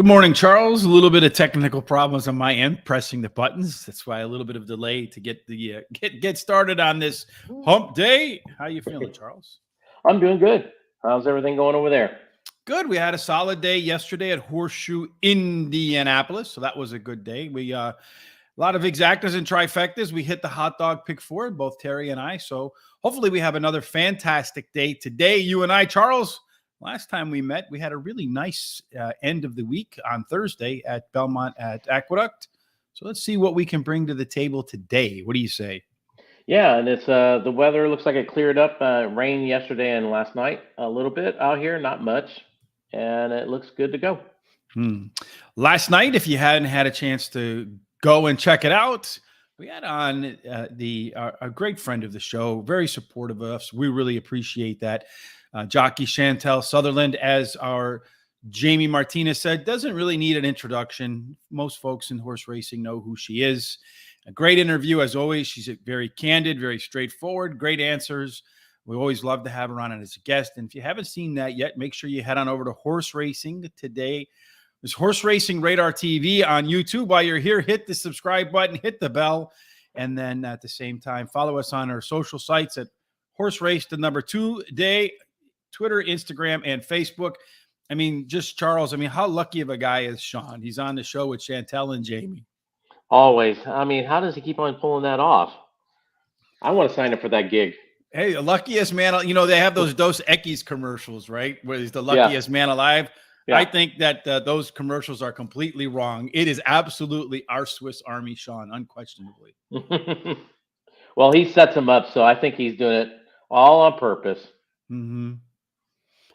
Good morning, Charles. A little bit of technical problems on my end, pressing the buttons. That's why a little bit of delay to get the get started on this hump day. How you feeling, Charles? I'm doing good. How's everything going over there? Good. We had a solid day yesterday at Horseshoe, Indianapolis, so that was a good day. We a lot of exactas and trifectas. We hit the hot dog pick four, both Terry and I. So hopefully we have another fantastic day today. You and I, Charles. Last time we met, we had a really nice end of the week on Thursday at Belmont at Aqueduct. So let's see what we can bring to the table today. What do you say? Yeah, and it's the weather looks like it cleared up. Rain yesterday and last night a little bit out here, not much, and it looks good to go. Last night, if you hadn't had a chance to go and check it out, we had on a great friend of the show, very supportive of us. We really appreciate that. Jockey Chantel Sutherland, as our Jamie Martinez said, doesn't really need an introduction. Most folks in horse racing know who she is. A great interview, as always. She's very candid, very straightforward, great answers. We always love to have her on as a guest. And if you haven't seen that yet, make sure you head on over to Horse Racing today. There's Horse Racing Radar TV on YouTube. While you're here, hit the subscribe button, hit the bell, and then at the same time, follow us on our social sites at Horse Race, the number 2 day, Twitter, Instagram, and Facebook. I mean, just Charles, how lucky of a guy is Sean? He's on the show with Chantel and Jamie. Always. How does he keep on pulling that off? I want to sign up for that gig. Hey, the luckiest man, they have those Dos Equis commercials, right? Where he's the luckiest man alive. Yeah. I think that those commercials are completely wrong. It is absolutely our Swiss Army Sean, unquestionably. Well, he sets him up, so I think he's doing it all on purpose. Mm-hmm.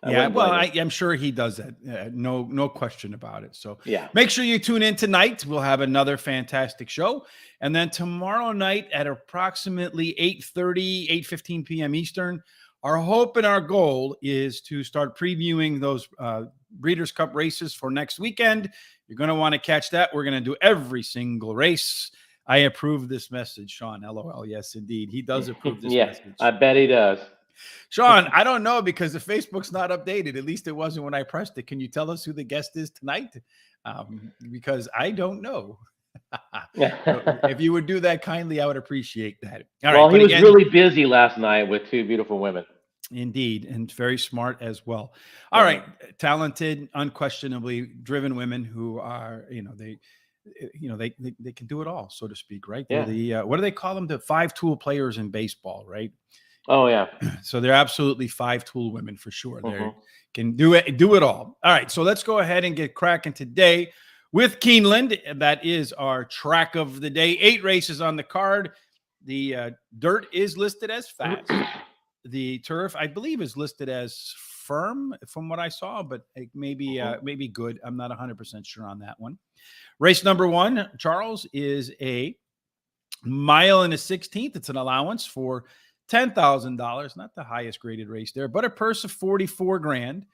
Yeah, well, I'm sure he does that. No question about it. So yeah, make sure you tune in tonight. We'll have another fantastic show. And then tomorrow night at approximately 8:15 p.m. Eastern, our hope and our goal is to start previewing those Breeders' Cup races for next weekend. You're going to want to catch that. We're going to do every single race. I approve this message, Sean. LOL. Yes, indeed. He does approve this message. I bet he does. Sean, I don't know because the Facebook's not updated. At least it wasn't when I pressed it. Can you tell us who the guest is tonight? Because I don't know. If you would do that kindly, I would appreciate that. All right. Well, he was really busy last night with 2 beautiful women. Indeed, and very smart as well. All right, talented, unquestionably driven women who are, they can do it all, so to speak, right? Yeah. They're the what do they call them? The 5-tool players in baseball, right? Oh yeah. So they're absolutely 5-tool women for sure. They can do it all. All right, so let's go ahead and get cracking today with Keeneland. That is our track of the day. 8 races on the card. The dirt is listed as fast. The turf, I believe, is listed as firm from what I saw, but it may be good. I'm not 100% sure on that one. Race number 1, Charles, is a 1 1/16. It's an allowance for $10,000, not the highest graded race there, but a purse of $44,000.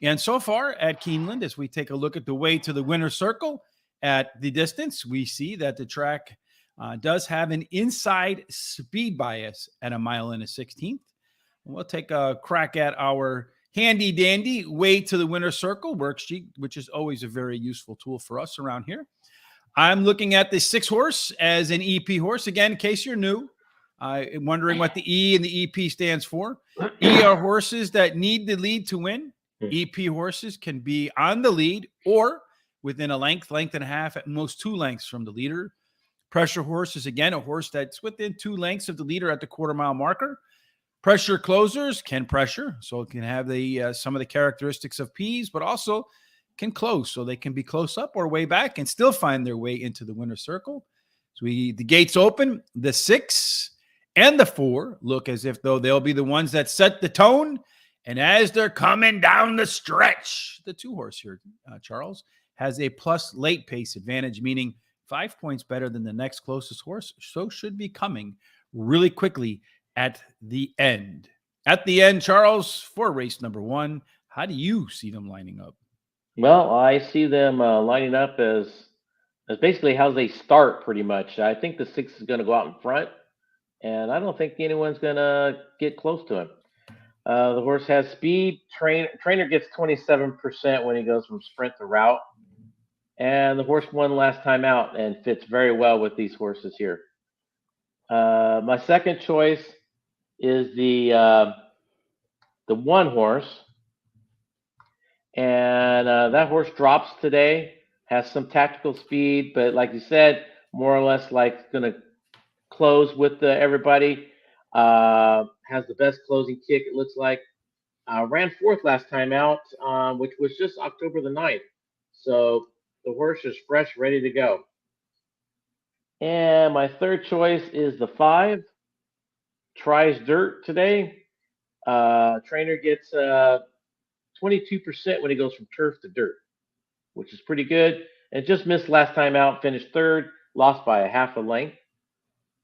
And so far at Keeneland, as we take a look at the way to the winner's circle at the distance, we see that the track does have an inside speed bias at 1 1/16. We'll take a crack at our handy dandy way to the winner's circle worksheet, which is always a very useful tool for us around here. I'm looking at the 6 horse as an EP horse. Again, in case you're new, wondering what the E and the EP stands for. E are horses that need the lead to win. EP horses can be on the lead or within a length and a half, at most 2 lengths from the leader. Pressure horse is, again, a horse that's within 2 lengths of the leader at the quarter-mile marker. Pressure closers can pressure, so it can have the some of the characteristics of P's, but also can close, so they can be close up or way back and still find their way into the winner's circle. So the gates open, the 6 and the 4 look as if though they'll be the ones that set the tone. And as they're coming down the stretch, the 2 horse here, Charles, has a plus late pace advantage, meaning 5 points better than the next closest horse. So should be coming really quickly at the end. At the end, Charles, for race number 1, how do you see them lining up? Well, I see them lining up as basically how they start pretty much. I think the 6 is going to go out in front. And I don't think anyone's going to get close to him. The horse has speed. Trainer gets 27% when he goes from sprint to route. and the horse won last time out and fits very well with these horses here. My second choice is the one horse, and that horse drops today. Has some tactical speed, but like you said, more or less like going to close with everybody. Has the best closing kick, it looks like. Ran fourth last time out, which was just October the 9th. So the horse is fresh, ready to go. And my third choice is the five. Tries dirt today. Trainer gets 22% when he goes from turf to dirt, which is pretty good. And just missed last time out, finished third, lost by a half a length.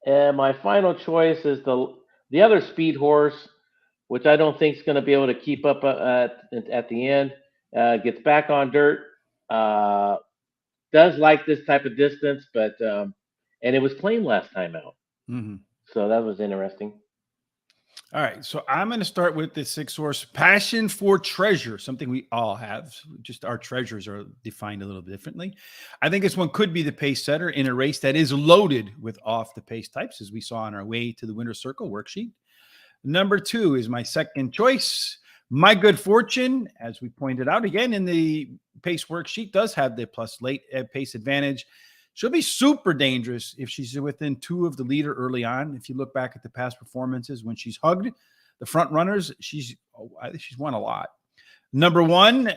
And my final choice is the other speed horse, which I don't think is going to be able to keep up at the end. Gets back on dirt. Uh, does like this type of distance, but and it was claimed last time out, Mm-hmm. so that was interesting. All right, so I'm going to start with the 6-horse Passion for Treasure, something we all have. Just our treasures are defined a little differently. I think this one could be the pace setter in a race that is loaded with off the pace types, as we saw on our way to the winner's circle worksheet. Number 2 is my second choice. My Good Fortune, as we pointed out again in the pace worksheet, does have the plus late pace advantage. She'll be super dangerous if she's within 2 of the leader early on. If you look back at the past performances when she's hugged the front runners, I think she's won a lot. Number 1,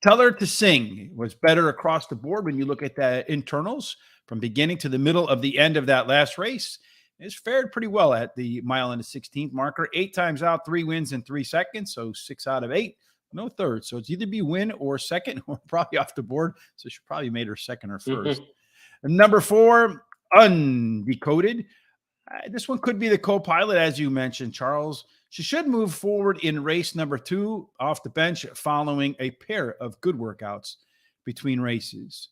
Tell Her to Sing was better across the board when you look at the internals from beginning to the middle of the end of that last race. It's fared pretty well at the mile and the 16th marker. 8 times out, 3 wins in 3 seconds. So 6 out of 8, no third. So it's either be win or second, or probably off the board. So she probably made her second or first. Number 4, Undecoded. This one could be the co-pilot, as you mentioned, Charles. She should move forward in race number 2 off the bench following a pair of good workouts between races.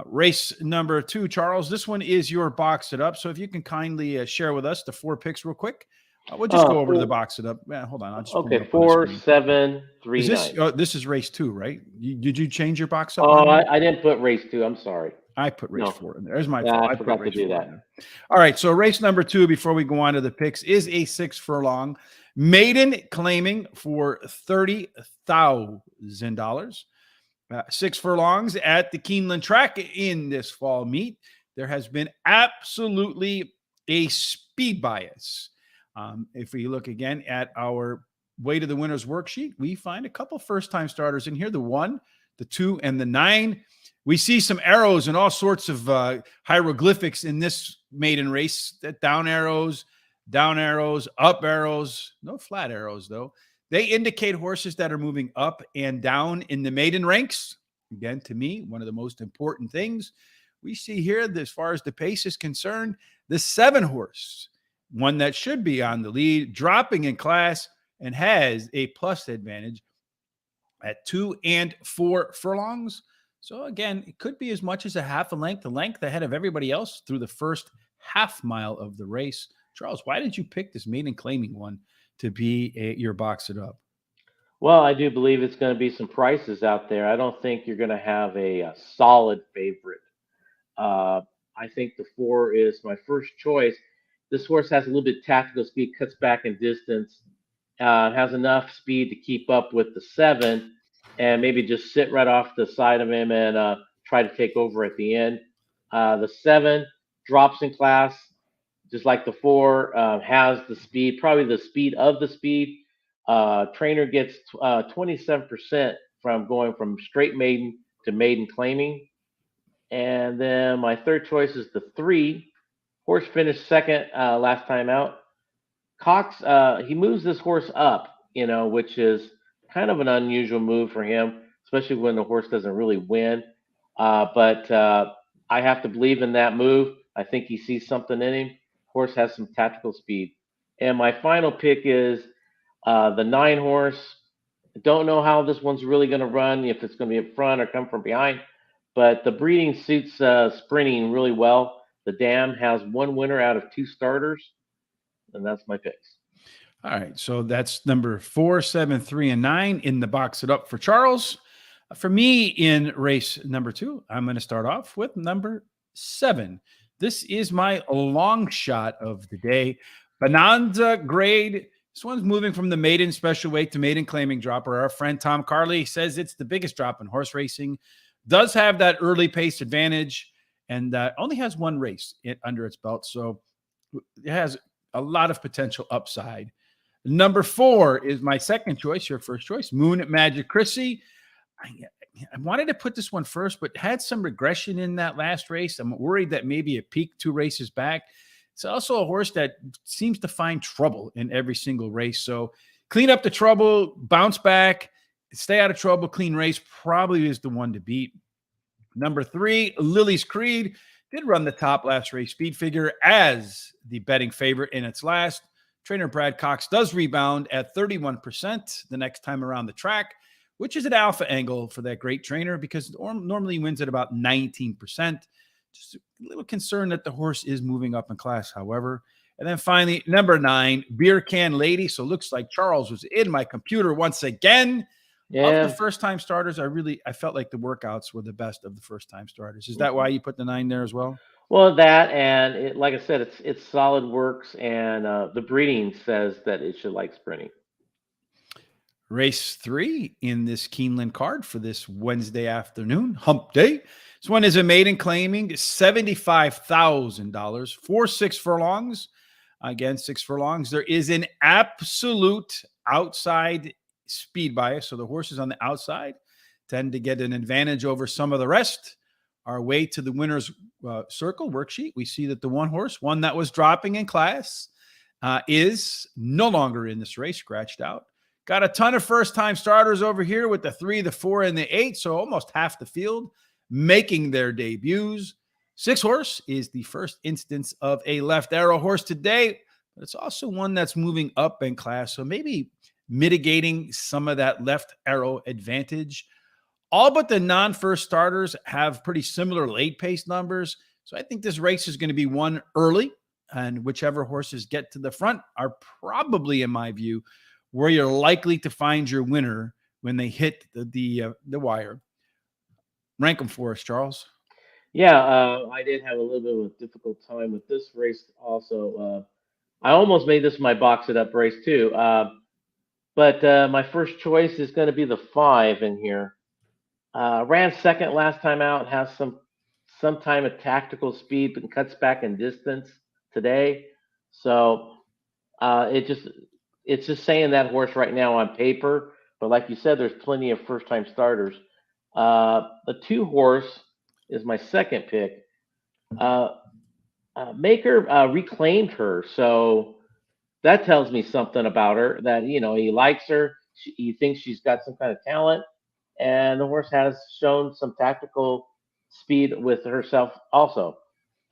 Race number 2, Charles, this one is your box it up. So if you can kindly share with us the 4 picks real quick. We'll just go over to the box it up. Hold on. I'll just okay, 4, 7, 3, is this, 9. This is race 2, right? Did you change your box up? Oh, I didn't put race 2. I'm sorry. I put race 4 in there. There's my fault. I forgot to do that. All right. So race number 2, before we go on to the picks, is a 6 furlong maiden claiming for $30,000. 6 furlongs at the Keeneland track in this fall meet. There has been absolutely a speed bias. If we look again at our way to the winners worksheet, we find a couple first-time starters in here, the 1, the 2, and the 9. We see some arrows and all sorts of hieroglyphics in this maiden race. Down arrows, up arrows. No flat arrows, though. They indicate horses that are moving up and down in the maiden ranks. Again, to me, one of the most important things we see here, as far as the pace is concerned, the 7-horse, one that should be on the lead, dropping in class and has a plus advantage at 2 and 4 furlongs. So again, it could be as much as a half a length ahead of everybody else through the first half mile of the race. Charles, why did you pick this maiden claiming one to be your box it up? Well, I do believe it's going to be some prices out there. I don't think you're going to have a solid favorite. I think the 4 is my first choice. This horse has a little bit tactical speed, cuts back in distance, has enough speed to keep up with the 7, and maybe just sit right off the side of him and try to take over at the end. The 7 drops in class, just like the 4, has the speed, probably the speed of the speed. Trainer gets 27% from going from straight maiden to maiden claiming. And then my third choice is the 3. Horse finished second last time out. Cox, he moves this horse up, which is kind of an unusual move for him, especially when the horse doesn't really win. But I have to believe in that move. I think he sees something in him. Horse has some tactical speed. And my final pick is the 9 horse. Don't know how this one's really going to run, if it's going to be up front or come from behind. But the breeding suits sprinting really well. The Dam has 1 winner out of 2 starters. And that's my picks. All right. So that's number 4, 7, 3, and 9 in the box it up for Charles. For me in race number 2, I'm going to start off with number 7. This is my long shot of the day. Bonanza grade. This one's moving from the maiden special weight to maiden claiming dropper. Our friend Tom Carley says it's the biggest drop in horse racing. Does have that early pace advantage and only has one race under its belt. So it has a lot of potential upside. Number 4 is my second choice, your first choice, Moon Magic Chrissy. I wanted to put this one first, but had some regression in that last race. I'm worried that maybe it peaked 2 races back. It's also a horse that seems to find trouble in every single race. So clean up the trouble, bounce back, stay out of trouble, clean race probably is the one to beat. Number 3, Lily's Creed, did run the top last race speed figure as the betting favorite in its last. Trainer Brad Cox does rebound at 31% the next time around the track, which is an alpha angle for that great trainer because it normally wins at about 19%. Just a little concerned that the horse is moving up in class, however. And then finally, number 9, Beer Can Lady. So looks like Charles was in my computer once again. Yeah. Of the first-time starters, I felt like the workouts were the best of the first-time starters. Is that why you put the 9 there as well? Well, that and like I said, it's solid works, and the breeding says that it should like sprinting. Race 3 in this Keeneland card for this Wednesday afternoon, hump day. This one is a maiden claiming $75,000 for 6 furlongs. Again, 6 furlongs. There is an absolute outside speed bias. So the horses on the outside tend to get an advantage over some of the rest. Our way to the winner's circle worksheet, we see that the one that was dropping in class, is no longer in this race, scratched out. Got a ton of first-time starters over here with the 3, the 4, and the 8, so almost half the field making their debuts. 6 horse is the first instance of a left arrow horse today, but it's also one that's moving up in class, so maybe mitigating some of that left arrow advantage. All but the non-first starters have pretty similar late pace numbers, so I think this race is going to be won early, and whichever horses get to the front are probably, in my view, where you're likely to find your winner when they hit the wire. Rank them for us, Charles. Yeah, I did have a little bit of a difficult time with this race also. I almost made this my box it up race too. But my first choice is going to be the 5 in here. Ran second last time out, has some time at tactical speed, but cuts back in distance today. So it's just saying that horse right now on paper. But like you said, there's plenty of first time starters. The 2 horse is my second pick. Maker reclaimed her, so that tells me something about her. That he likes her. He thinks she's got some kind of talent, and the horse has shown some tactical speed with herself also.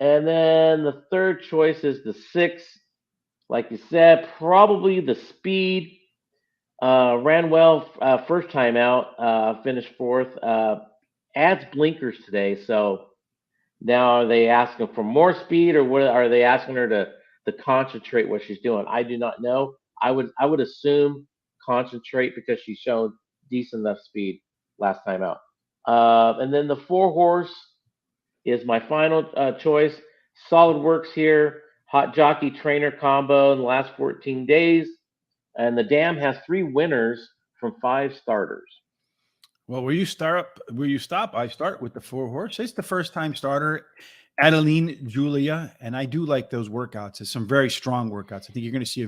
And then the third choice is the 6. Like you said, probably the speed. Ran well first time out, finished 4th. Adds blinkers today, so now are they asking for more speed, or what are they asking her to concentrate what she's doing? I do not know. I would assume concentrate because she's shown decent enough speed last time out. And then the 4 horse is my final choice. Solid works here. Hot jockey trainer combo in the last 14 days. And the dam has 3 winners from 5 starters. Well, will you stop? I start with the 4 horse. It's the first time starter, Adeline Julia, and I do like those workouts. It's some very strong workouts. I think you're going to see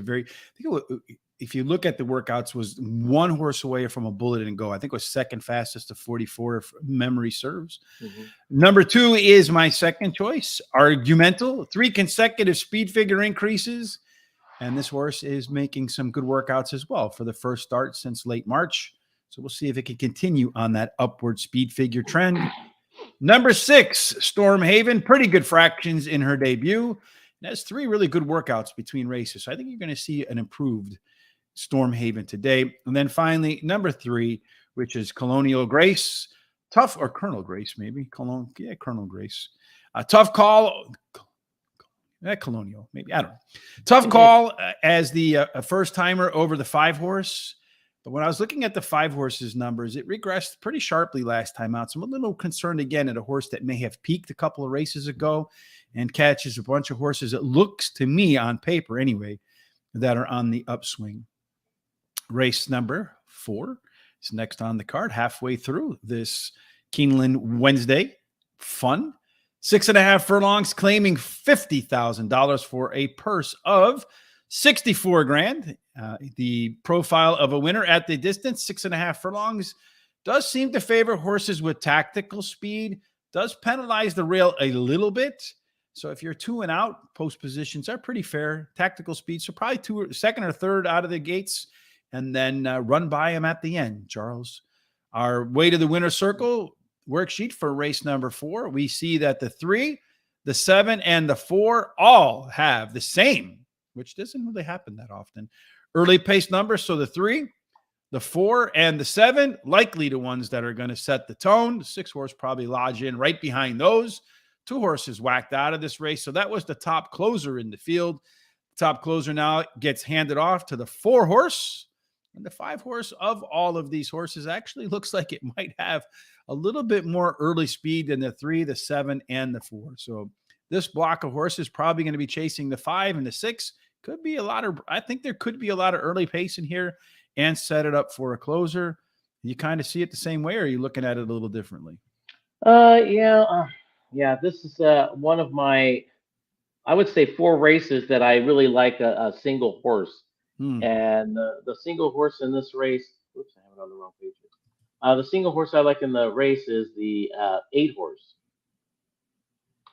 if you look at the workouts, was 1 horse away from a bullet and go. I think it was second fastest to 44 if memory serves. Mm-hmm. Number 2 is my second choice, Argumental. 3 consecutive speed figure increases. And this horse is making some good workouts as well for the first start since late March. So we'll see if it can continue on that upward speed figure trend. Number 6, Storm Haven, pretty good fractions in her debut. And has 3 really good workouts between races. So I think you're going to see an improved Storm Haven today. And then finally, number 3, which is Colonial Grace. Tough, or Colonel Grace, maybe. Colonel Grace. Tough call. Colonial, maybe. I don't know. Tough call as the first timer over the 5 horse. But when I was looking at the 5 horses numbers, it regressed pretty sharply last time out. So I'm a little concerned again at a horse that may have peaked a couple of races ago and catches a bunch of horses. It looks to me on paper anyway, that are on the upswing. Race number 4 is next on the card, halfway through this Keeneland Wednesday. Fun. 6.5 furlongs, claiming $50,000 for a purse of 64 grand. The profile of a winner at the distance, 6.5 furlongs, does seem to favor horses with tactical speed, does penalize the rail a little bit. So if you're 2 and out, post positions are pretty fair. Tactical speed, so probably second or third out of the gates, and then run by them at the end. Charles, our way to the winner circle worksheet for race number 4, we see that the 3, the 7, and the 4 all have the same, which doesn't really happen that often, early pace numbers. So the 3, the 4, and the 7, likely the ones that are going to set the tone. The 6 horse probably lodge in right behind those. 2 horses whacked out of this race. So that was the top closer in the field. Top closer now gets handed off to the 4 horse. And the 5 horse of all of these horses actually looks like it might have a little bit more early speed than the 3, the 7, and the 4. So this block of horses probably going to be chasing the 5 and the 6. Could be a lot of, I think there could be a lot of early pace in here and set it up for a closer. You kind of see it the same way, or are you looking at it a little differently? Yeah, this is one of my, I would say, 4 races that I really like a single horse. And the single horse in this race, oops, I have it on the wrong page. The single horse I like in the race is the 8 horse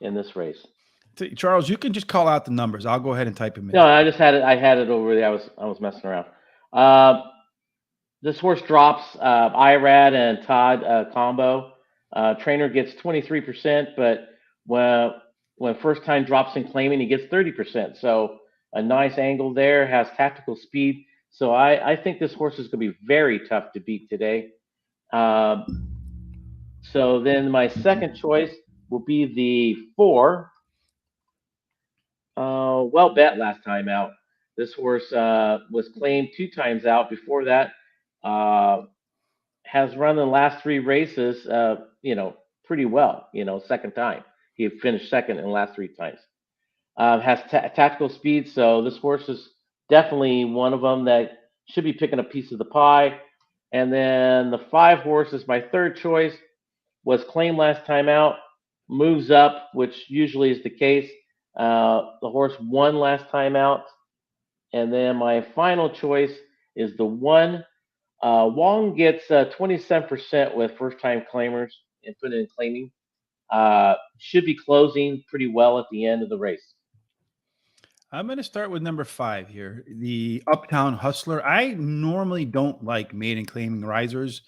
in this race. Charles, you can just call out the numbers. I'll go ahead and type them in. No, I just had it. I had it over there. I was messing around. This horse drops Irad and Todd combo. Trainer gets 23%, but when first time drops in claiming, he gets 30%. So a nice angle there, has tactical speed. So I think this horse is going to be very tough to beat today. So then my second choice will be the 4. Well bet last time out. This horse was claimed 2 times out. Before that, has run the last 3 races, pretty well. Second time he finished second in the last 3 times. Has tactical speed, so this horse is definitely one of them that should be picking a piece of the pie. And then the 5 horse is my third choice. Was claimed last time out, moves up, which usually is the case. The horse won last time out. And then my final choice is the 1. Wong gets 27% with first-time claimers and put it in claiming. Should be closing pretty well at the end of the race. I'm going to start with number 5 here, the Uptown Hustler. I normally don't like maiden claiming risers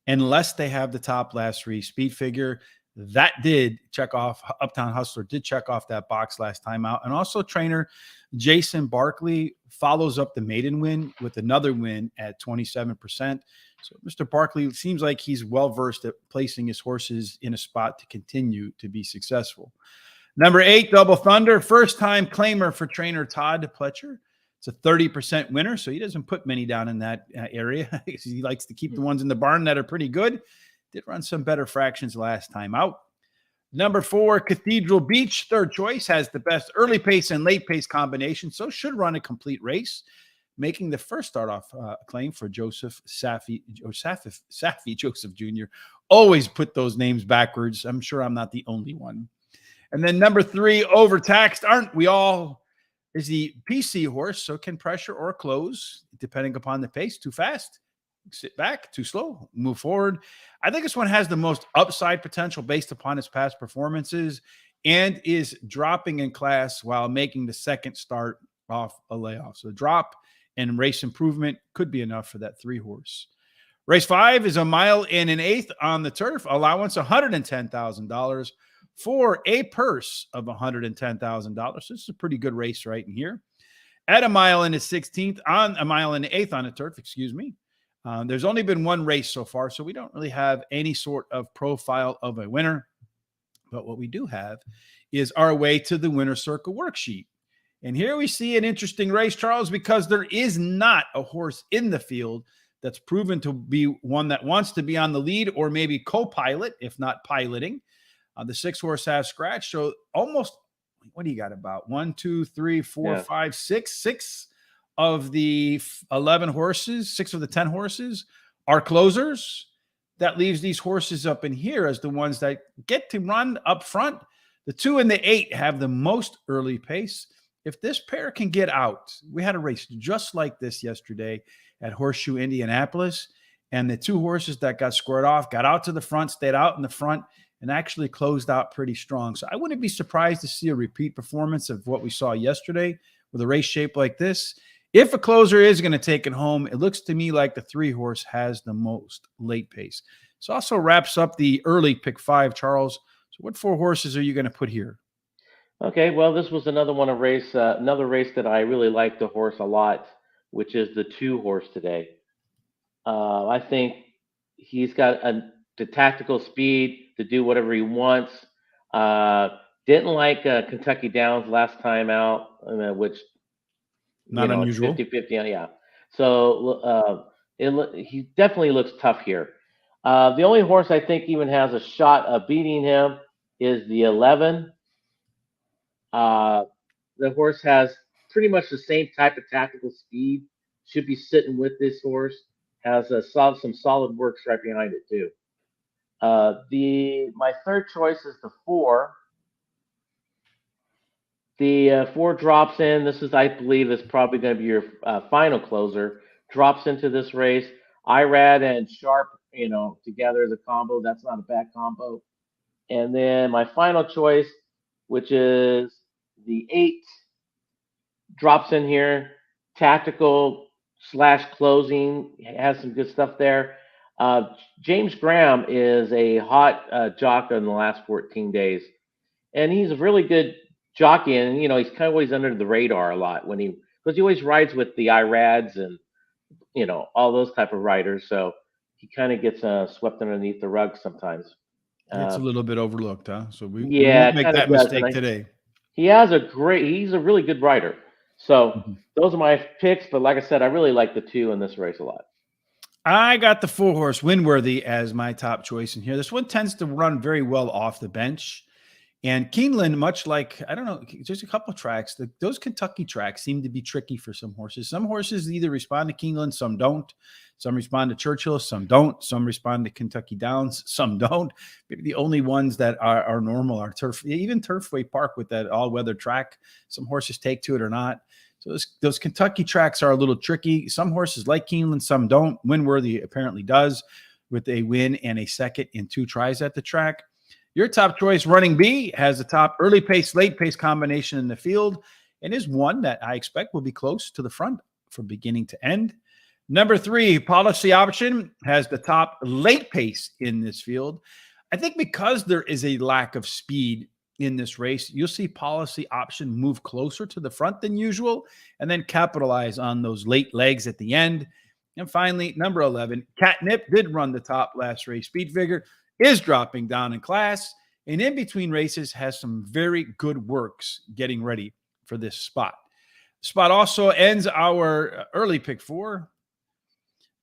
unless they have the top last 3 speed figure. That did check off, Uptown Hustler did check off that box last time out. And also trainer Jason Barkley follows up the maiden win with another win at 27%. So Mr. Barkley seems like he's well-versed at placing his horses in a spot to continue to be successful. Number 8, Double Thunder, first-time claimer for trainer Todd Pletcher. It's a 30% winner, so he doesn't put many down in that area. He likes to keep the ones in the barn that are pretty good. Did run some better fractions last time out. Number 4, Cathedral Beach, third choice, has the best early pace and late pace combination, so should run a complete race, making the first start-off claim for Joseph Safi Joseph Jr. Always put those names backwards. I'm sure I'm not the only one. And then number 3, Overtaxed, aren't we all, is the PC horse, so can pressure or close, depending upon the pace. Too fast, sit back. Too slow, move forward. I think this one has the most upside potential based upon its past performances and is dropping in class while making the second start off a layoff. So drop and race improvement could be enough for that 3 horse. Race 5 is a 1 1/8 on the turf, allowance $110,000. for a purse of $110,000. This is a pretty good race right in here. At 1 1/16 on 1 1/8 on a turf, excuse me. There's only been 1 race so far, so we don't really have any sort of profile of a winner. But what we do have is our way to the winner circle worksheet. And here we see an interesting race, Charles, because there is not a horse in the field that's proven to be one that wants to be on the lead or maybe co-pilot, if not piloting. The 6-horse half scratch. So almost, what do you got about 1, 2, 3, 4, 5, 6 of the 11 horses, 6 of the 10 horses are closers. That leaves these horses up in here as the ones that get to run up front. The 2 and the 8 have the most early pace. If this pair can get out, we had a race just like this yesterday at Horseshoe Indianapolis, and the 2 horses that got squared off got out to the front, stayed out in the front, and actually closed out pretty strong. So I wouldn't be surprised to see a repeat performance of what we saw yesterday with a race shape like this. If a closer is going to take it home, it looks to me like the 3-horse has the most late pace. This also wraps up the early pick 5, Charles. So what 4 horses are you going to put here? Okay, well, this was another race that I really like the horse a lot, which is the 2-horse today. I think he's got the tactical speed to do whatever he wants. Didn't like Kentucky Downs last time out, which Not unusual. 50-50, yeah. So he definitely looks tough here. The only horse I think even has a shot of beating him is the 11. The horse has pretty much the same type of tactical speed. Should be sitting with this horse. Has some solid works right behind it too. My third choice is the 4. The 4 drops in. This is, I believe, is probably going to be your final closer. Drops into this race. Irad and Sharp, together as a combo. That's not a bad combo. And then my final choice, which is the 8, drops in here. Tactical / closing, has some good stuff there. James Graham is a hot jockey in the last 14 days, and he's a really good jockey. And he's kind of always under the radar a lot because he always rides with the Irads and all those type of riders. So he kind of gets swept underneath the rug sometimes. It's a little bit overlooked, huh? So we Yeah, won't make that mistake today. He's a really good rider. So those are my picks, but like I said, I really like the 2 in this race a lot. I got the 4-horse Winworthy as my top choice in here. This one tends to run very well off the bench. And Keeneland, much like, I don't know, there's a couple tracks. Those Kentucky tracks seem to be tricky for some horses. Some horses either respond to Keeneland, some don't. Some respond to Churchill, some don't. Some respond to Kentucky Downs, some don't. Maybe the only ones that are normal are Turf. Even Turfway Park with that all-weather track, some horses take to it or not. So those Kentucky tracks are a little tricky. Some horses like Keeneland, some don't. Winworthy apparently does, with a win and a second in 2 tries at the track. Your top choice, Running B, has the top early pace, late pace combination in the field and is one that I expect will be close to the front from beginning to end. Number 3, Policy Option, has the top late pace in this field. I think because there is a lack of speed in this race, you'll see Policy Option move closer to the front than usual and then capitalize on those late legs at the end. And finally, number 11, Catnip, did run the top last race. Speed Figure is dropping down in class, and in between races has some very good works getting ready for this spot. The spot also ends our early pick 4.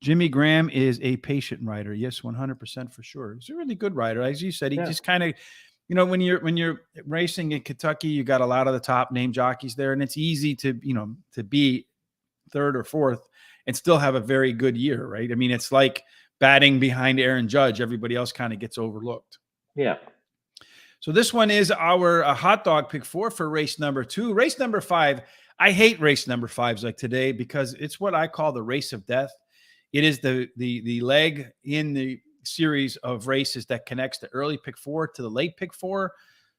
Jimmy Graham is a patient rider. Yes, 100% for sure. He's a really good rider. As you said, he just kind of, when you're racing in Kentucky, you got a lot of the top name jockeys there, and it's easy to be 3rd or 4th and still have a very good year, right? I mean, it's like batting behind Aaron Judge. Everybody else kind of gets overlooked. Yeah. So this one is our hot dog pick 4 for race number 2. Race number 5, I hate race number 5s like today because it's what I call the race of death. It is the leg in the series of races that connects the early pick 4 to the late pick 4.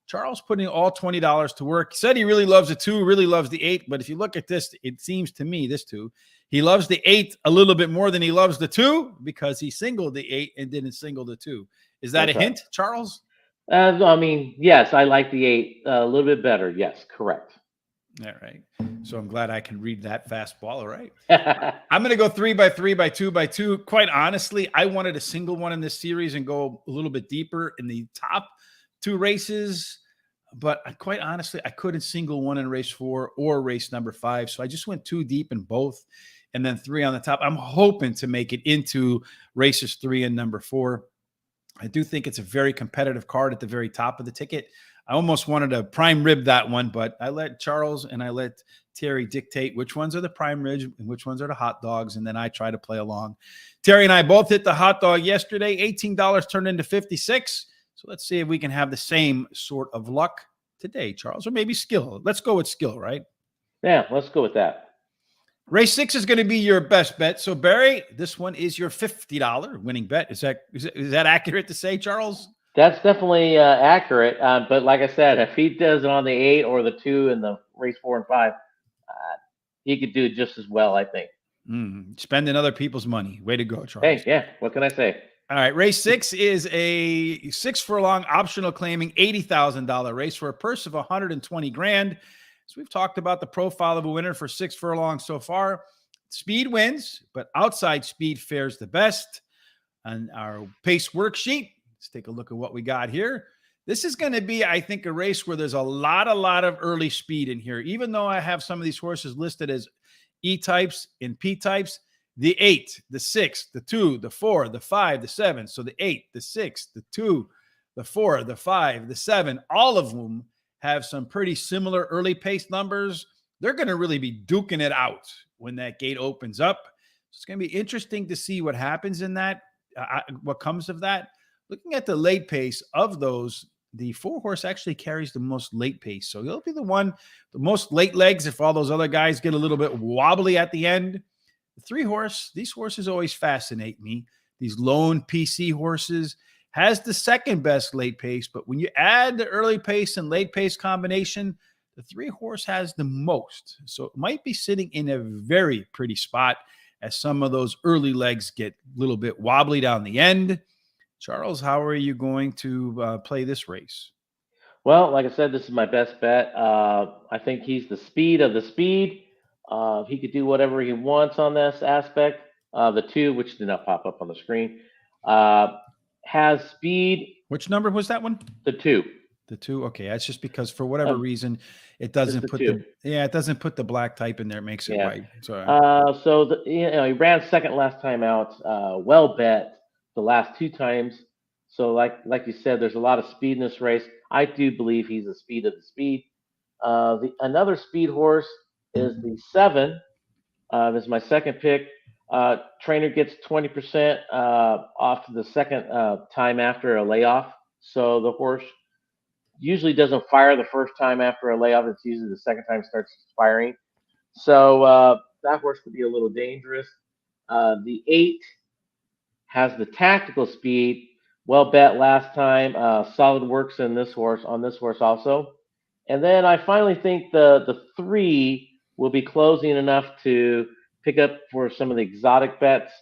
Charles putting all $20 to work. He said he really loves the 2, really loves the 8. But if you look at this, it seems to me, this 2, he loves the 8 a little bit more than he loves the 2 because he singled the 8 and didn't single the 2. Is that a hint, Charles? Yes, I like the 8 a little bit better. Yes, correct. All right. So I'm glad I can read that fastball. All right. I'm going to go 3 by 3 by 2 by 2. Quite honestly, I wanted a single one in this series and go a little bit deeper in the top 2 races. But quite honestly, I couldn't single one in race 4 or race number 5. So I just went too deep in both. and then 3 on the top. I'm hoping to make it into races 3 and number 4. I do think it's a very competitive card at the very top of the ticket. I almost wanted to prime rib that one, but I let Charles and I let Terry dictate which ones are the prime ribs and which ones are the hot dogs, and then I try to play along. Terry and I both hit the hot dog yesterday. $18 turned into 56. So let's see if we can have the same sort of luck today, Charles, or maybe skill. Let's go with skill, right? Yeah, let's go with that. Race 6 is going to be your best bet. So, Barry, this one is your $50 winning bet. Is that accurate to say, Charles? That's definitely accurate. But like I said, if he does it on the 8 or the 2 in the race 4 and 5, he could do just as well, I think. Spending other people's money. Way to go, Charles. Hey, yeah. What can I say? All right. Race 6 is a 6 furlong optional claiming $80,000 race for a purse of 120 grand. So we've talked about the profile of a winner for 6 furlongs so far. Speed wins, but outside speed fares the best. On our pace worksheet, let's take a look at what we got here. This is going to be, I think, a race where there's a lot of early speed in here. Even though I have some of these horses listed as E-types and P-types, the 8, the 6, the 2, the 4, the 5, the 7. So the 8, the 6, the 2, the 4, the 5, the 7, all of them have some pretty similar early pace numbers. They're going to really be duking it out when that gate opens up. It's going to be interesting to see what happens in that, what comes of that. Looking at the late pace of those, the 4 horse actually carries the most late pace. So he'll be the most late legs if all those other guys get a little bit wobbly at the end. The 3 horse, these horses always fascinate me. These lone PC horses has the second best late pace, but when you add the early pace and late pace combination, the 3 horse has the most. So it might be sitting in a very pretty spot as some of those early legs get a little bit wobbly down the end. Charles, how are you going to play this race? Well, like I said, this is my best bet. I think he's the speed of the speed. He could do whatever he wants on this aspect. The 2, which did not pop up on the screen, has speed. Which number was that one? The 2. The 2. Okay, that's just because for whatever reason it doesn't put it doesn't put the black type in there. It makes it white. Sorry. So he ran second last time out. Well bet the last 2 times. So like you said, there's a lot of speed in this race. I do believe he's the speed of the speed. Another speed horse is the 7. This is my second pick. Trainer gets 20% off the second time after a layoff. So the horse usually doesn't fire the first time after a layoff. It's usually the second time it starts firing. So that horse could be a little dangerous. The 8 has the tactical speed. Well bet last time. Solid works on this horse also. And then I finally think the 3 will be closing enough to pick up for some of the exotic bets.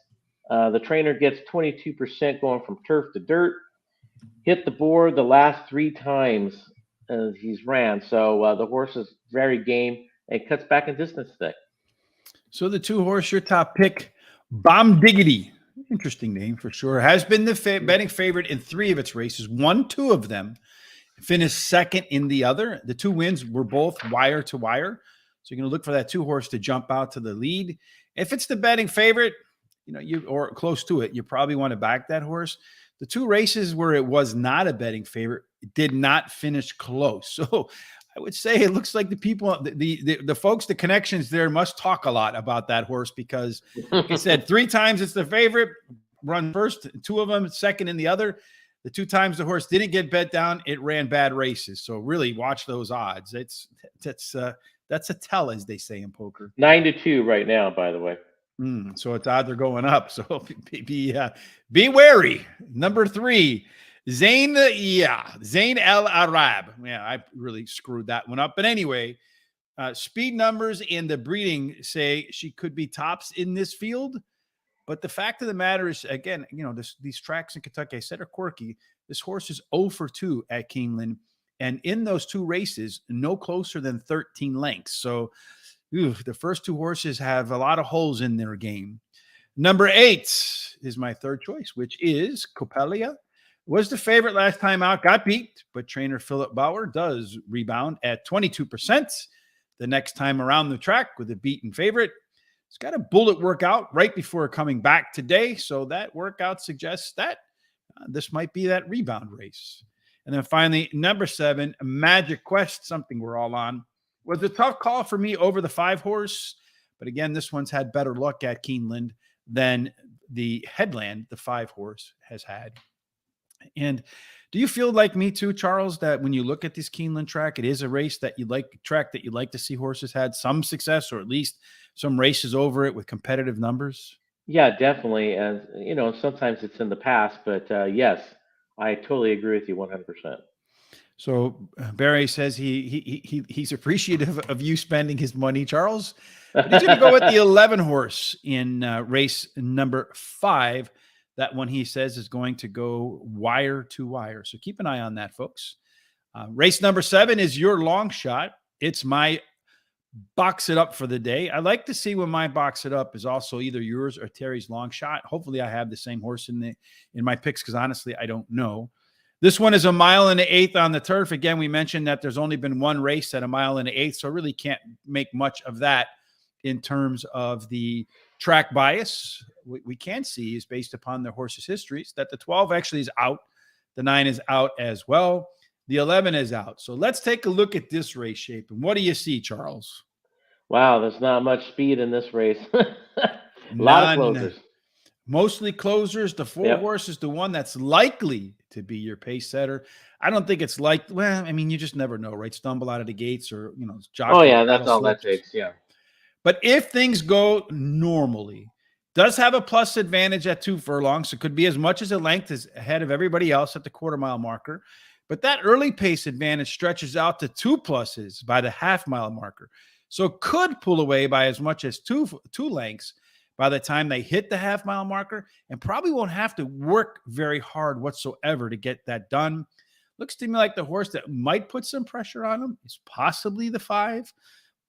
The trainer gets 22% going from turf to dirt. Hit the board the last 3 times he's ran. So the horse is very game and cuts back in distance today. So the 2 horse, your top pick, Bomb Diggity. Interesting name for sure. Has been the betting favorite in 3 of its races. Won 2 of them. Finished second in the other. The 2 wins were both wire to wire. So you're going to look for that 2 horse to jump out to the lead. If it's the betting favorite, or close to it, you probably want to back that horse. The 2 races where it was not a betting favorite did not finish close. So I would say it looks like the people, the folks, the connections there must talk a lot about that horse because, like I said, 3 times it's the favorite, run first, 2 of them second in the other. The 2 times the horse didn't get bet down, it ran bad races. So really watch those odds. That's a tell, as they say in poker. 9-2 right now, by the way. So it's odds are going up. So be wary. Number 3, Zayn El Arab. Yeah, I really screwed that one up. But anyway, speed numbers and the breeding say she could be tops in this field. But the fact of the matter is, again, these tracks in Kentucky, I said, are quirky. This horse is 0 for 2 at Keeneland. And in those 2 races, no closer than 13 lengths. So the first 2 horses have a lot of holes in their game. Number 8 is my third choice, which is Coppelia. Was the favorite last time out, got beat, but trainer Philip Bauer does rebound at 22% the next time around the track with a beaten favorite. He's got a bullet workout right before coming back today. So that workout suggests that this might be that rebound race. And then finally, number 7, Magic Quest, something we're all on, was a tough call for me over the 5 horse. But again, this one's had better luck at Keeneland than the Headland, the 5 horse, has had. And do you feel like me too, Charles, that when you look at this Keeneland track, it is a race that you like, track that you like to see horses had some success, or at least some races over it with competitive numbers? Yeah, definitely. And sometimes it's in the past, but yes, I totally agree with you 100%. So Barry says he's appreciative of you spending his money, Charles, but he's going to go with the 11 horse in race number 5. That one, he says, is going to go wire to wire. So keep an eye on that, folks. Race number 7 is your long shot. It's my box it up for the day. I like to see when my box it up is also either yours or Terry's long shot. Hopefully I have the same horse in my picks, because honestly, I don't know. This one is a 1 1/8 on the turf. Again, we mentioned that there's only been one race at 1 1/8, so I really can't make much of that in terms of the track bias. What we can see is, based upon the horse's histories, that the 12 actually is out. The 9 is out as well. The 11 is out. So let's take a look at this race shape. And what do you see, Charles? Wow, there's not much speed in this race. A lot of None. closers. Mostly closers. The 4 Yep. horse is the one that's likely to be your pace setter. I don't think it's like, well, I mean, you just never know, right? Stumble out of the gates, or, Oh jockey yeah, that's battle all that slips. takes. Yeah. But if things go normally, does have a plus advantage at 2 furlongs. It could be as much as a length as ahead of everybody else at the quarter-mile marker. But that early pace advantage stretches out to 2 pluses by the half-mile marker. So could pull away by as much as two lengths by the time they hit the half-mile marker, and probably won't have to work very hard whatsoever to get that done. Looks to me like the horse that might put some pressure on him is possibly the 5,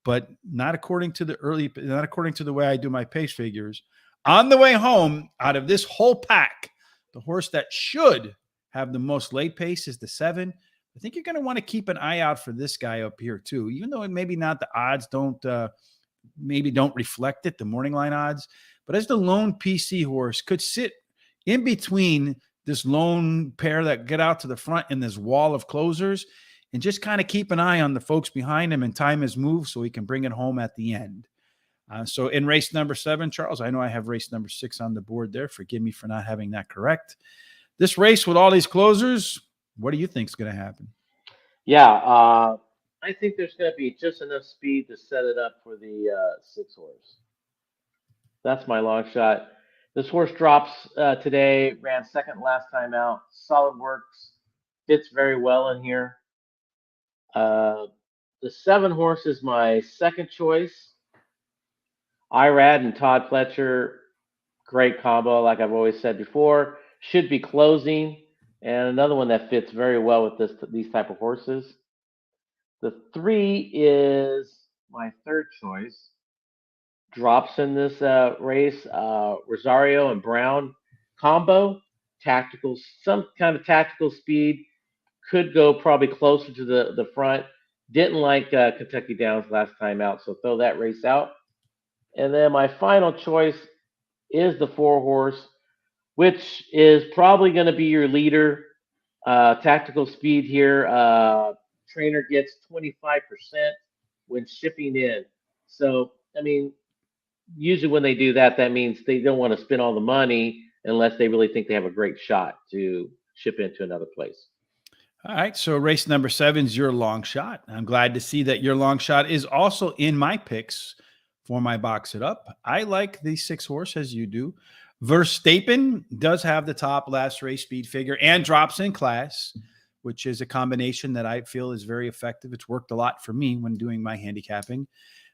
but not according to the way I do my pace figures. On the way home, out of this whole pack, the horse that should have the most late pace is the 7. I think you're going to want to keep an eye out for this guy up here too, even though maybe not the odds don't reflect it, the morning line odds. But as the lone PC horse, could sit in between this lone pair that get out to the front in this wall of closers, and just kind of keep an eye on the folks behind him and time his move so he can bring it home at the end. So in race number 7, Charles, I know I have race number 6 on the board there. Forgive me for not having that correct. This race with all these closers, what do you think is going to happen? Yeah, I think there's going to be just enough speed to set it up for the 6 horse. That's my long shot. This horse drops today, ran second last time out. Solid works, fits very well in here. The 7 horse is my second choice. Irad and Todd Fletcher, great combo, like I've always said before. Should be closing, and another one that fits very well with these type of horses. The 3 is my third choice. Drops in this race, Rosario and Brown combo, tactical, some kind of tactical speed. Could go probably closer to the front. Didn't like Kentucky Downs last time out, so throw that race out. And then my final choice is the 4 horse, which is probably going to be your leader. Tactical speed here. Trainer gets 25% when shipping in. So, I mean, usually when they do that, that means they don't want to spend all the money unless they really think they have a great shot to ship into another place. All right. So race number 7 is your long shot. I'm glad to see that your long shot is also in my picks for my box it up. I like the 6 horse as you do. Verstappen does have the top last race speed figure and drops in class, which is a combination that I feel is very effective. It's worked a lot for me when doing my handicapping.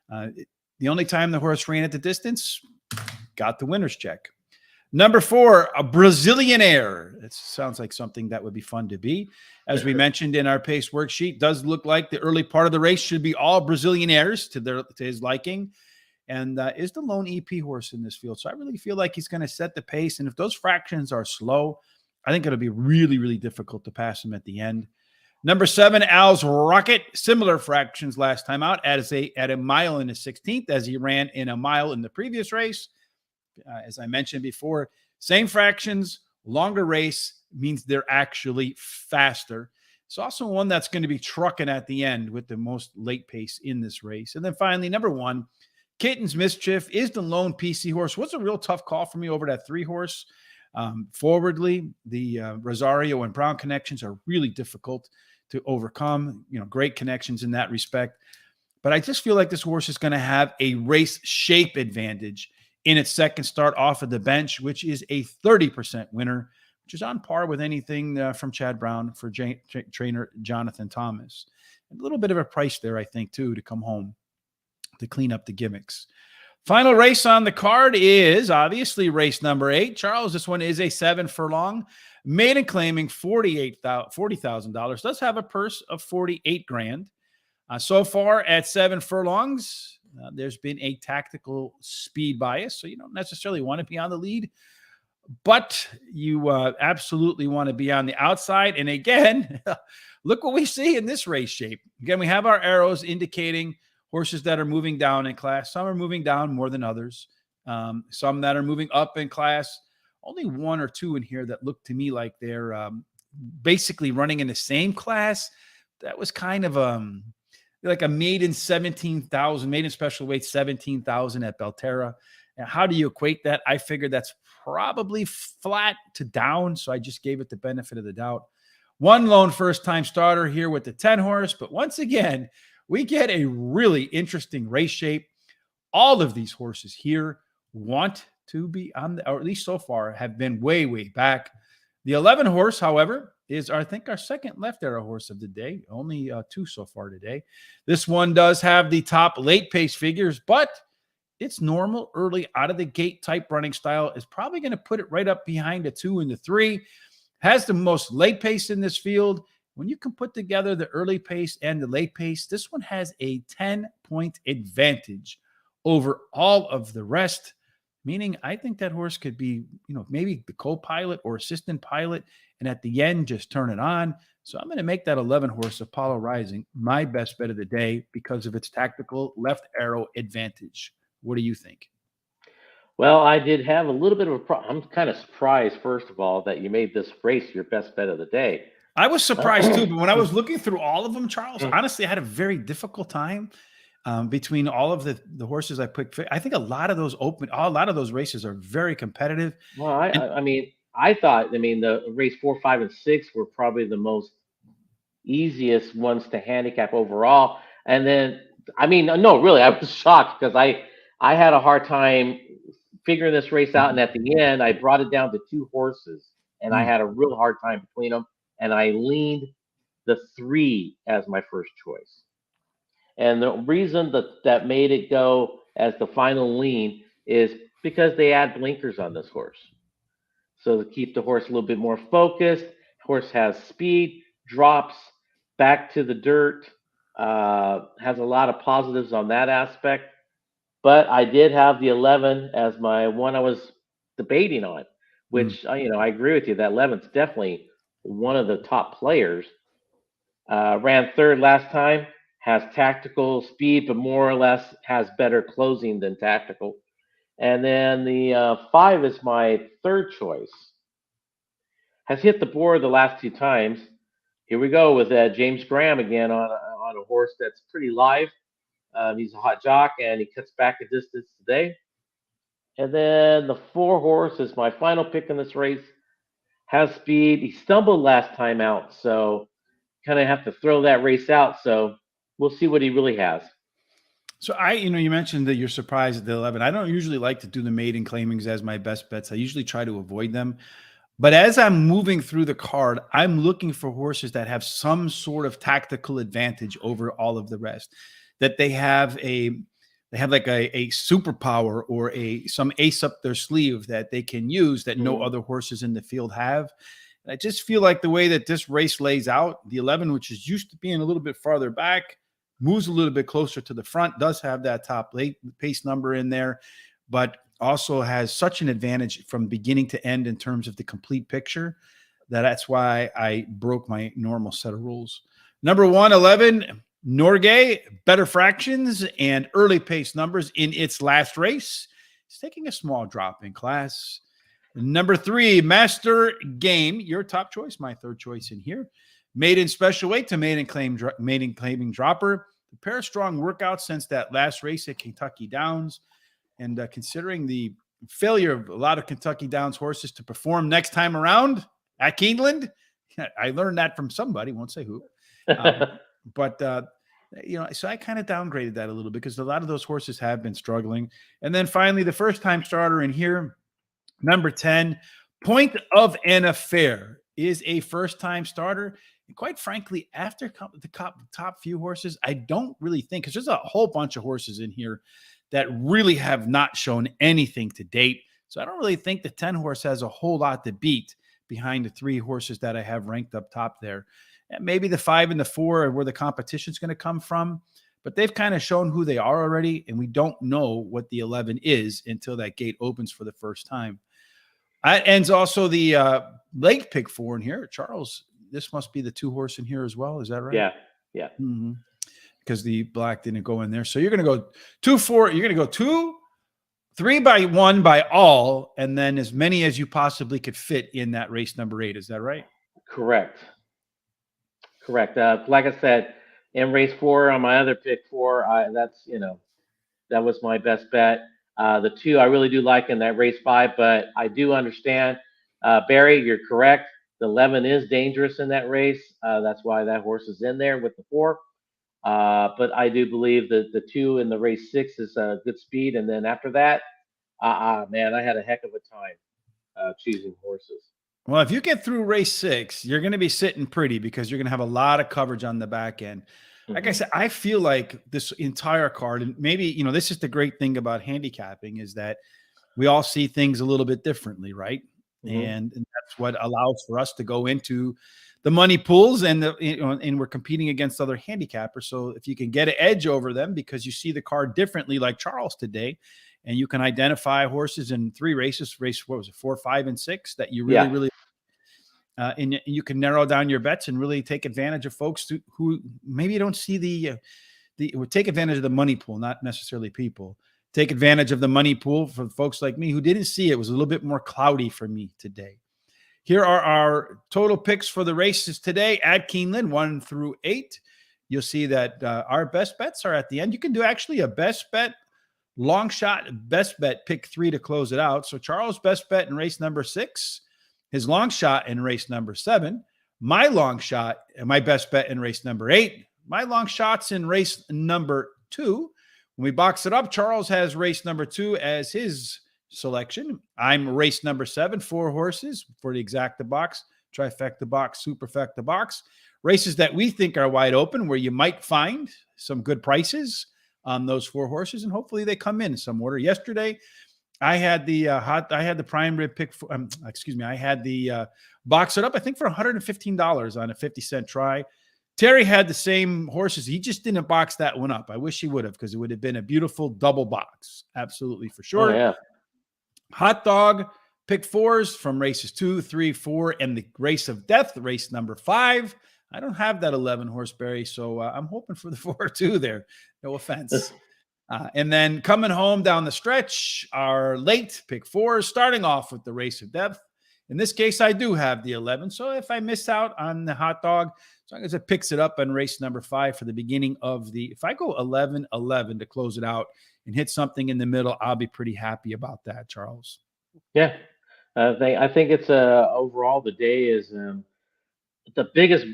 The only time the horse ran at the distance, got the winner's check. Number 4, a Brazilian Air. It sounds like something that would be fun to be. As we mentioned in our pace worksheet, does look like the early part of the race should be all Brazilian Airs to his liking, and is the lone EP horse in this field. So I really feel like he's going to set the pace. And if those fractions are slow, I think it'll be really, really difficult to pass him at the end. Number 7, Al's Rocket. Similar fractions last time out at a mile and a 16th as he ran in a mile in the previous race. As I mentioned before, same fractions, longer race means they're actually faster. It's also one that's going to be trucking at the end with the most late pace in this race. And then finally, number 1, Kitten's Mischief is the lone PC horse. Was a real tough call for me over that 3 horse. Forwardly, the Rosario and Brown connections are really difficult to overcome. Great connections in that respect. But I just feel like this horse is going to have a race shape advantage in its second start off of the bench, which is a 30% winner, which is on par with anything from Chad Brown for trainer Jonathan Thomas. A little bit of a price there, I think, too, to come home to clean up the gimmicks. Final race on the card is obviously race number 8. Charles, this one is a 7 furlong. Maiden claiming $40,000. Does have a purse of $48,000. So far at 7 furlongs, there's been a tactical speed bias, so you don't necessarily want to be on the lead, but you absolutely want to be on the outside. And again, look what we see in this race shape. Again, we have our arrows indicating horses that are moving down in class. Some are moving down more than others. Some that are moving up in class. Only 1 or 2 in here that look to me like they're basically running in the same class. That was kind of like a maiden 17,000, maiden special weight 17,000 at Belterra. And how do you equate that? I figured that's probably flat to down, so I just gave it the benefit of the doubt. 1 lone first-time starter here with the 10 horse, but once again, we get a really interesting race shape. All of these horses here want to be on or at least so far, have been way, way back. The 11 horse, however, is, I think, our second left arrow horse of the day. Only 2 so far today. This one does have the top late pace figures, but its normal early out of the gate type running style is probably going to put it right up behind the 2 and the 3. Has the most late pace in this field. When you can put together the early pace and the late pace, this one has a 10-point advantage over all of the rest, meaning I think that horse could be, maybe the co-pilot or assistant pilot, and at the end, just turn it on. So I'm going to make that 11 horse Apollo Rising my best bet of the day because of its tactical left arrow advantage. What do you think? Well, I did have a little bit of I'm kind of surprised, first of all, that you made this race your best bet of the day. I was surprised too, but when I was looking through all of them, Charles, honestly, I had a very difficult time between all of the horses I picked. I think a lot of those races are very competitive. Well, I thought, the race 4, 5, and 6 were probably the most easiest ones to handicap overall. And then, no, really, I was shocked because I had a hard time figuring this race out. And at the end, I brought it down to 2 horses, and I had a real hard time between them. And I leaned the 3 as my first choice. And the reason that made it go as the final lean is because they add blinkers on this horse. So to keep the horse a little bit more focused, horse has speed, drops back to the dirt, has a lot of positives on that aspect. But I did have the 11 as my one I was debating on, which, I agree with you. That 11's definitely one of the top players. Ran 3rd last time, has tactical speed, but more or less has better closing than tactical. And then the 5 is my 3rd choice. Has hit the board the last 2 times. Here we go with James Graham again on a horse that's pretty live. He's a hot jock, and he cuts back a distance today. And then the 4 horse is my final pick in this race. Has speed. He stumbled last time out, so kind of have to throw that race out. So we'll see what he really has. So you mentioned that you're surprised at the 11. I don't usually like to do the maiden claimings as my best bets. I usually try to avoid them. But as I'm moving through the card, I'm looking for horses that have some sort of tactical advantage over all of the rest. That they have like a superpower or some ace up their sleeve that they can use that no other horses in the field have. And I just feel like the way that this race lays out, the 11, which is used to being a little bit farther back, moves a little bit closer to the front, does have that top late pace number in there, but also has such an advantage from beginning to end in terms of the complete picture that's why I broke my normal set of rules. Number 111, Norgay, better fractions and early pace numbers in its last race. It's taking a small drop in class. Number 3, Master Game, your top choice, my third choice in here. Maiden special weight to maiden claiming dropper. The pair of strong workouts since that last race at Kentucky Downs. And considering the failure of a lot of Kentucky Downs horses to perform next time around at Keeneland, I learned that from somebody, won't say who. But so I kind of downgraded that a little bit because a lot of those horses have been struggling. And then finally, the first time starter in here, number 10, Point of an Affair, is a first time starter. And quite frankly, after the top few horses, I don't really think, because there's a whole bunch of horses in here that really have not shown anything to date. So I don't really think the 10 horse has a whole lot to beat behind the 3 horses that I have ranked up top there. And maybe the 5 and the 4 are where the competition's going to come from, but they've kind of shown who they are already, and we don't know what the 11 is until that gate opens for the first time. That ends also the late pick 4 in here. Charles, this must be the 2 horse in here as well. Is that right? Yeah. Mm-hmm. Because the black didn't go in there. So you're going to go 2-4. You're going to go 2, 3 by 1 by all, and then as many as you possibly could fit in that race number 8. Is that right? Correct. Like I said, in race 4 on my other pick 4, that was my best bet. The 2 I really do like in that race 5, but I do understand, Barry, you're correct. The 11 is dangerous in that race. That's why that horse is in there with the 4. But I do believe that the 2 in the race 6 is a good speed, and then after that, man, I had a heck of a time choosing horses. Well, if you get through race 6, you're going to be sitting pretty because you're going to have a lot of coverage on the back end. Like I said, I feel like this entire card, and maybe, this is the great thing about handicapping, is that we all see things a little bit differently, right? And that's what allows for us to go into the money pools and and we're competing against other handicappers. So if you can get an edge over them because you see the card differently, like Charles today, and you can identify horses in 3 races, what was it, 4, 5, and 6 that you really and you can narrow down your bets and really take advantage of folks who maybe don't see take advantage of the money pool, not necessarily people. Take advantage of the money pool for folks like me who didn't see it. It was a little bit more cloudy for me today. Here are our total picks for the races today at Keeneland, 1 through 8. You'll see that our best bets are at the end. You can do actually a best bet, long shot, best bet, pick 3 to close it out. So Charles' best bet in race number 6, his long shot in race number 7, my long shot and my best bet in race number 8, my long shots in race number 2. When we box it up, Charles has race number 2 as his selection. I'm race number 7, 4 horses for the exacta box, trifecta box, superfecta box. Races that we think are wide open where you might find some good prices on those 4 horses, and hopefully they come in some order. Yesterday, I had the prime rib pick. I had the box it up, I think, for $115 on a 50-cent try. Terry had the same horses. He just didn't box that one up. I wish he would have, because it would have been a beautiful double box. Absolutely, for sure. Oh, yeah. Hot dog pick 4s from races 2, 3, 4, and the race of death, race number 5. I don't have that 11 horse, Barry, so I'm hoping for the 4 too there. No offense. And then coming home down the stretch, our late pick 4s, starting off with the race of depth. In this case, I do have the 11. So if I miss out on the hot dog, as long as it picks it up on race number 5 for the beginning of if I go 11-11 to close it out and hit something in the middle, I'll be pretty happy about that, Charles. Yeah. I think it's overall the day is the biggest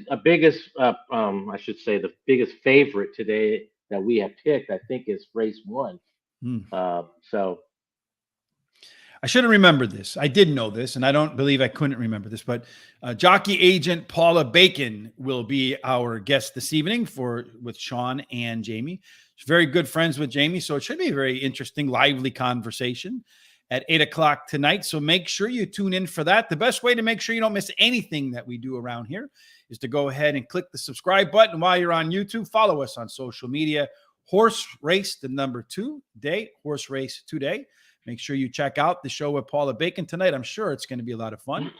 I should say the biggest favorite today that we have picked, I think, is race 1. So I should have remembered this. I did know this, and I don't believe I couldn't remember this, but jockey agent Paula Bacon will be our guest this evening with Sean and Jamie. She's very good friends with Jamie, so it should be a very interesting, lively conversation at 8:00 tonight. So make sure you tune in for that. The best way to make sure you don't miss anything that we do around here is to go ahead and click the subscribe button while you're on YouTube. Follow us on social media. Horse Race, the number 2 day, Horse Race Today. Make sure you check out the show with Paula Bacon tonight. I'm sure it's going to be a lot of fun.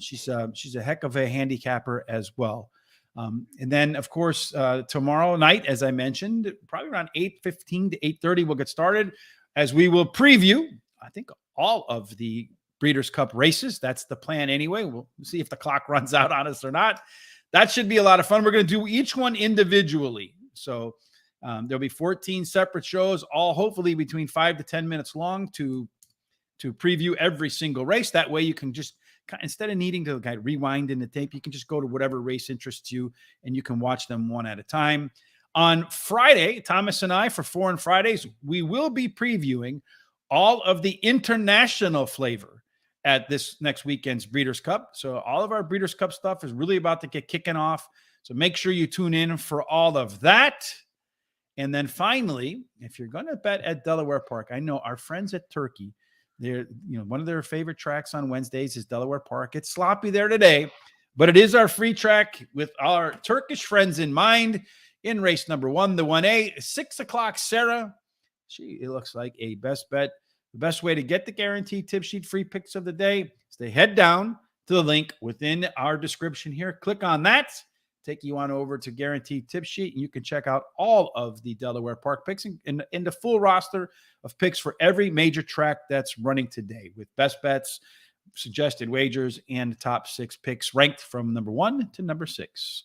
She's a heck of a handicapper as well. And then, of course, tomorrow night, as I mentioned, probably around 8:15 to 8:30, we'll get started as we will preview, I think, all of the Breeders' Cup races. That's the plan anyway. We'll see if the clock runs out on us or not. That should be a lot of fun. We're going to do each one individually. So there'll be 14 separate shows, all hopefully between 5 to 10 minutes long to preview every single race. That way you can just, instead of needing to rewind in the tape, you can just go to whatever race interests you and you can watch them one at a time. On Friday, Thomas and I, for Foreign Fridays, we will be previewing all of the international flavor at this next weekend's Breeders' Cup. So all of our Breeders' Cup stuff is really about to get kicking off. So make sure you tune in for all of that. And then finally, if you're going to bet at Delaware Park, I know our friends at Turkey, they're, one of their favorite tracks on Wednesdays is Delaware Park. It's sloppy there today, but it is our free track with our Turkish friends in mind in race number 1, the 1A, 6 o'clock. Sarah, it looks like a best bet. The best way to get the guaranteed tip sheet free picks of the day is to head down to the link within our description here. Click on that, take you on over to guaranteed tip sheet, and you can check out all of the Delaware Park picks and the full roster of picks for every major track that's running today with best bets, suggested wagers, and top 6 picks ranked from number 1 to number 6.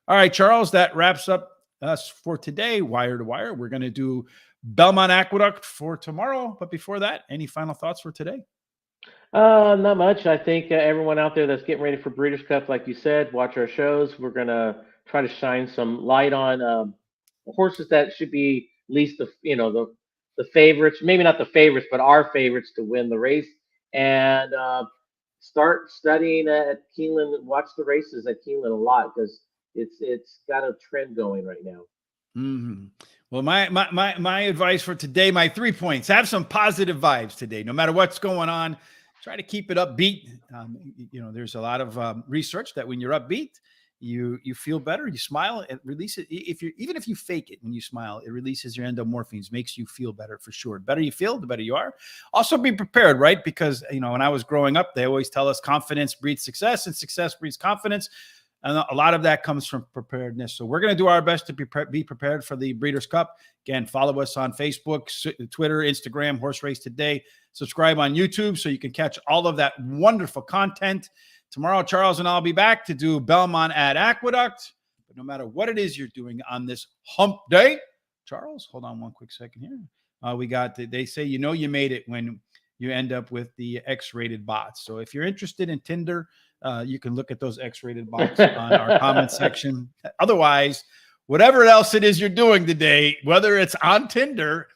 All right, Charles, that wraps up us for today. Wire to wire. We're going to do Belmont Aqueduct for tomorrow. But before that, any final thoughts for today? Not much. I think everyone out there that's getting ready for Breeders' Cup, like you said, watch our shows. We're going to try to shine some light on horses that should be at least the favorites, maybe not the favorites, but our favorites to win the race. And start studying at Keeneland. Watch the races at Keeneland a lot because it's got a trend going right now. Mm-hmm. Well, my advice for today, my 3 points: have some positive vibes today, no matter what's going on. Try to keep it upbeat. There's a lot of research that when you're upbeat, you feel better. You smile and release it. Even if you fake it when you smile, it releases your endomorphines, makes you feel better for sure. The better you feel, the better you are. Also, be prepared, right? Because when I was growing up, they always tell us confidence breeds success, and success breeds confidence. And a lot of that comes from preparedness. So we're going to do our best to be prepared for the Breeders' Cup. Again, follow us on Facebook, Twitter, Instagram, Horse Race Today. Subscribe on YouTube so you can catch all of that wonderful content. Tomorrow, Charles and I'll be back to do Belmont at Aqueduct. But no matter what it is you're doing on this hump day, Charles, hold on one quick second here. They say you made it when you end up with the X-rated bots. So if you're interested in Tinder, you can look at those X-rated bots on our comment section. Otherwise, whatever else it is you're doing today, whether it's on Tinder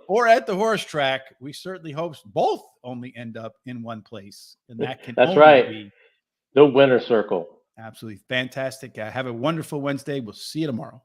or at the horse track, we certainly hope both only end up in one place. And that can be the winner's circle. Absolutely fantastic. Have a wonderful Wednesday. We'll see you tomorrow.